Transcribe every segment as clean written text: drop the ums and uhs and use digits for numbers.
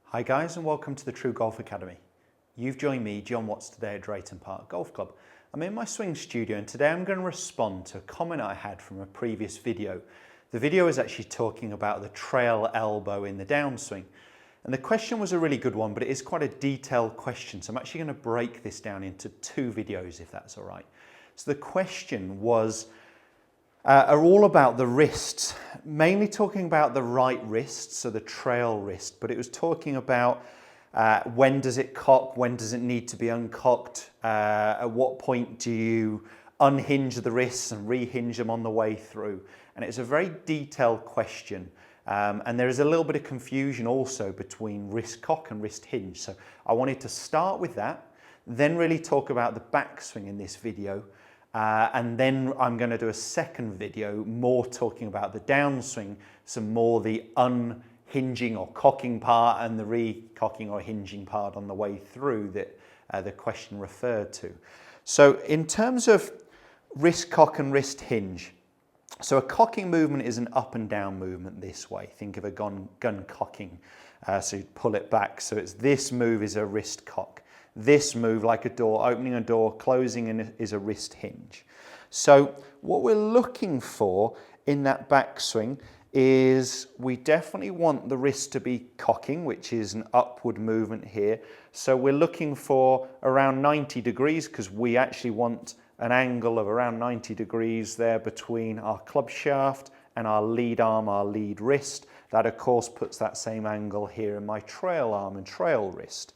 Hi guys, and welcome to the TruGolf Academy. You've joined me, Jon Watts, today at Drayton Park Golf Club. I'm in my swing studio and today I'm going to respond to a comment I had from a previous video. The video is actually talking about the trail elbow in the downswing. And the question was a really good one, but it is quite a detailed question. So I'm actually going to break this down into two videos, if that's all right. So the question was, are all about the wrists, mainly talking about the right wrist, so the trail wrist, but it was talking about when does it cock, when does it need to be uncocked, at what point do you unhinge the wrists and rehinge them on the way through. And it's a very detailed question, and there is a little bit of confusion also between wrist cock and wrist hinge. So I wanted to start with that, then really talk about the backswing in this video. And then I'm going to do a second video more talking about the downswing, some more the unhinging or cocking part and the re-cocking or hinging part on the way through that the question referred to. So in terms of wrist cock and wrist hinge, so a cocking movement is an up and down movement this way. Think of a gun cocking. So you pull it back. So it's this move is a wrist cock. This move, like a door, opening a door, closing is a wrist hinge. So what we're looking for in that backswing is we definitely want the wrist to be cocking, which is an upward movement here. So we're looking for around 90 degrees because we actually want an angle of around 90 degrees there between our club shaft and our lead arm, our lead wrist. That of course puts that same angle here in my trail arm and trail wrist.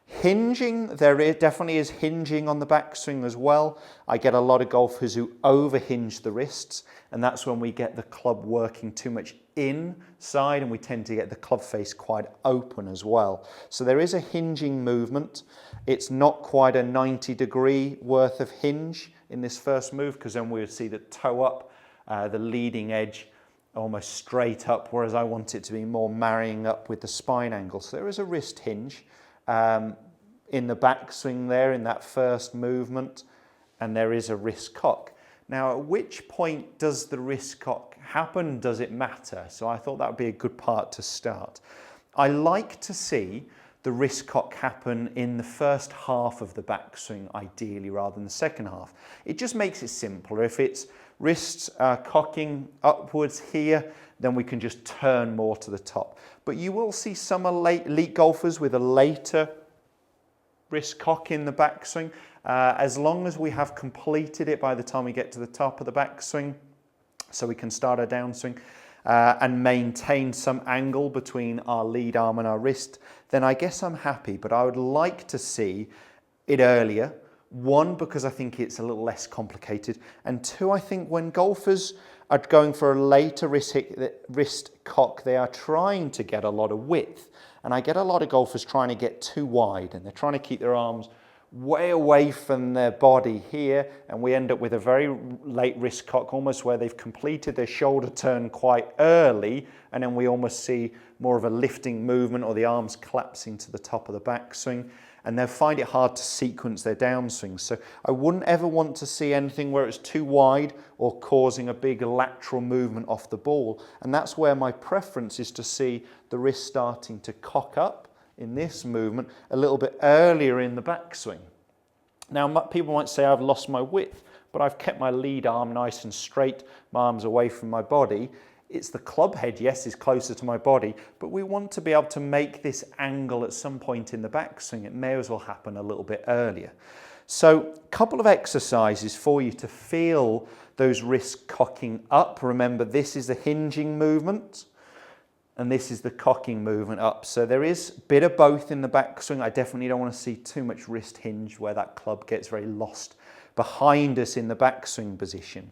Hinging, there definitely is hinging on the backswing as well. I get a lot of golfers who over-hinge the wrists, and that's when we get the club working too much inside and we tend to get the club face quite open as well. So there is a hinging movement. It's not quite a 90-degree worth of hinge in this first move because then we would see the toe up, the leading edge almost straight up, whereas I want it to be more marrying up with the spine angle. So there is a wrist hinge in the backswing there in that first movement, and there is a wrist cock. Now at which point does the wrist cock happen? Does it matter? So I thought that would be a good part to start. I like to see the wrist cock happen in the first half of the backswing ideally rather than the second half. It just makes it simpler. If it's wrists cocking upwards here, then we can just turn more to the top. But you will see some elite golfers with a later wrist cock in the backswing. As long as we have completed it by the time we get to the top of the backswing, so we can start our downswing and maintain some angle between our lead arm and our wrist, then I guess I'm happy. But I would like to see it earlier. One, because I think it's a little less complicated. And two, I think when golfers are going for a later wrist cock, they are trying to get a lot of width. And I get a lot of golfers trying to get too wide, and they're trying to keep their arms way away from their body here, and we end up with a very late wrist cock, almost where they've completed their shoulder turn quite early, and then we almost see more of a lifting movement or the arms collapsing to the top of the backswing. And they'll find it hard to sequence their downswings. So I wouldn't ever want to see anything where it's too wide or causing a big lateral movement off the ball. And that's where my preference is to see the wrist starting to cock up in this movement a little bit earlier in the backswing. Now, people might say I've lost my width, but I've kept my lead arm nice and straight, my arms away from my body. It's the club head, yes, is closer to my body, but we want to be able to make this angle at some point in the backswing. It may as well happen a little bit earlier. So a couple of exercises for you to feel those wrists cocking up. Remember, this is the hinging movement, and this is the cocking movement up. So there is a bit of both in the backswing. I definitely don't want to see too much wrist hinge where that club gets very lost behind us in the backswing position.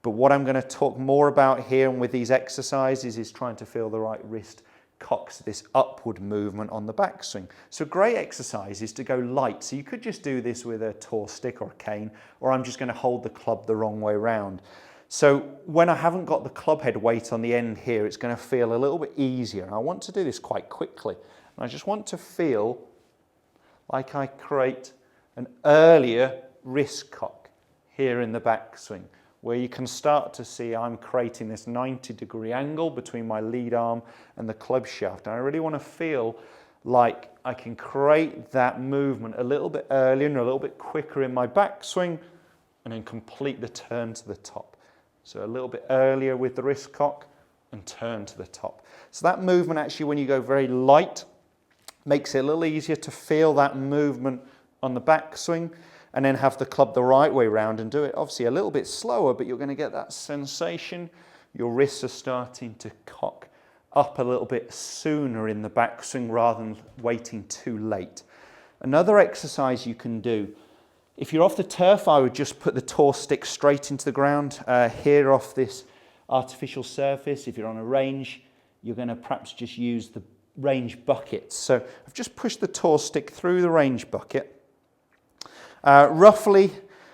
But what I'm going to talk more about here and with these exercises is trying to feel the right wrist cocks, this upward movement on the backswing. So great exercise is to go light. So you could just do this with a tour stick or a cane, or I'm just going to hold the club the wrong way around. So when I haven't got the club head weight on the end here, it's going to feel a little bit easier. And I want to do this quite quickly. And I just want to feel like I create an earlier wrist cock here in the backswing, where you can start to see I'm creating this 90-degree angle between my lead arm and the club shaft. And I really want to feel like I can create that movement a little bit earlier and a little bit quicker in my backswing, and then complete the turn to the top. So a little bit earlier with the wrist cock and turn to the top. So that movement actually, when you go very light, makes it a little easier to feel that movement on the backswing, and then have the club the right way round and do it obviously a little bit slower, but you're going to get that sensation. Your wrists are starting to cock up a little bit sooner in the backswing rather than waiting too late. Another exercise you can do, if you're off the turf, I would just put the toe stick straight into the ground here off this artificial surface. If you're on a range, you're going to perhaps just use the range bucket. So I've just pushed the toe stick through the range bucket. Roughly,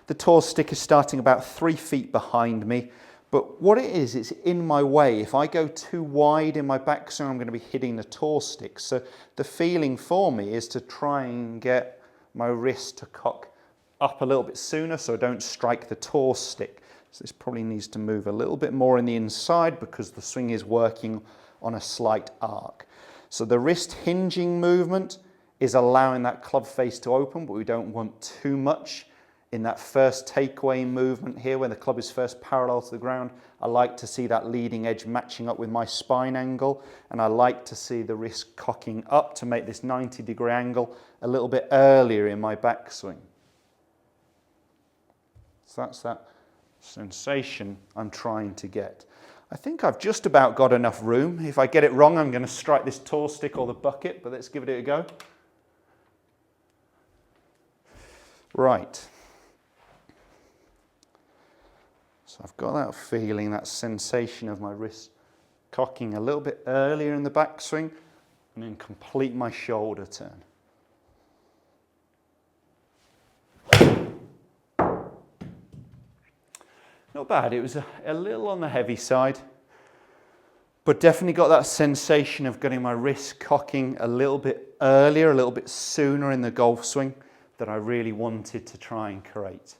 the toe stick is starting about 3 feet behind me. But what it is, it's in my way. If I go too wide in my backswing, I'm going to be hitting the toe stick. So the feeling for me is to try and get my wrist to cock up a little bit sooner so I don't strike the toe stick. So this probably needs to move a little bit more in the inside because the swing is working on a slight arc. So the wrist hinging movement is allowing that club face to open, but we don't want too much in that first takeaway movement here when the club is first parallel to the ground. I like to see that leading edge matching up with my spine angle, and I like to see the wrist cocking up to make this 90-degree angle a little bit earlier in my backswing. So that's that sensation I'm trying to get. I think I've just about got enough room. If I get it wrong, I'm going to strike this toe stick or the bucket, but let's give it a go. Right. So I've got that feeling, that sensation of my wrist cocking a little bit earlier in the backswing, and then complete my shoulder turn. Not bad, it was a little on the heavy side, but definitely got that sensation of getting my wrist cocking a little bit earlier, a little bit sooner in the golf swing that I really wanted to try and create.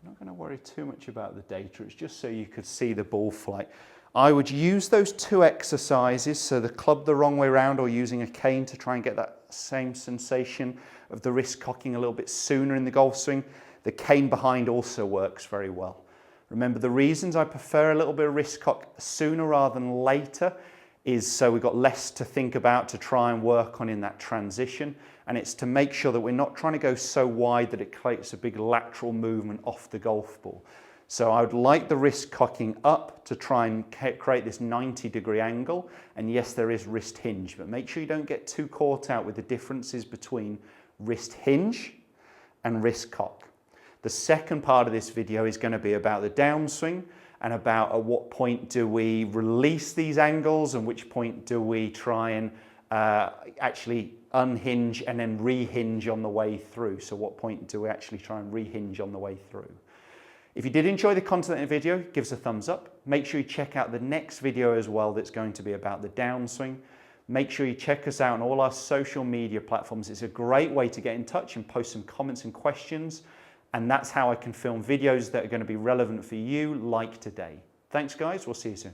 I'm not going to worry too much about the data, it's just so you could see the ball flight. I would use those two exercises, so the club the wrong way around or using a cane to try and get that same sensation of the wrist cocking a little bit sooner in the golf swing. The cane behind also works very well. Remember, the reasons I prefer a little bit of wrist cock sooner rather than later is so we've got less to think about to try and work on in that transition. And it's to make sure that we're not trying to go so wide that it creates a big lateral movement off the golf ball. So I would like the wrist cocking up to try and create this 90-degree angle. And yes, there is wrist hinge, but make sure you don't get too caught out with the differences between wrist hinge and wrist cock. The second part of this video is going to be about the downswing and about at what point do we release these angles and which point do we try and actually unhinge and then rehinge on the way through. So what point do we actually try and rehinge on the way through? If you did enjoy the content in the video, give us a thumbs up. Make sure you check out the next video as well that's going to be about the downswing. Make sure you check us out on all our social media platforms. It's a great way to get in touch and post some comments and questions. And that's how I can film videos that are going to be relevant for you, like today. Thanks guys, we'll see you soon.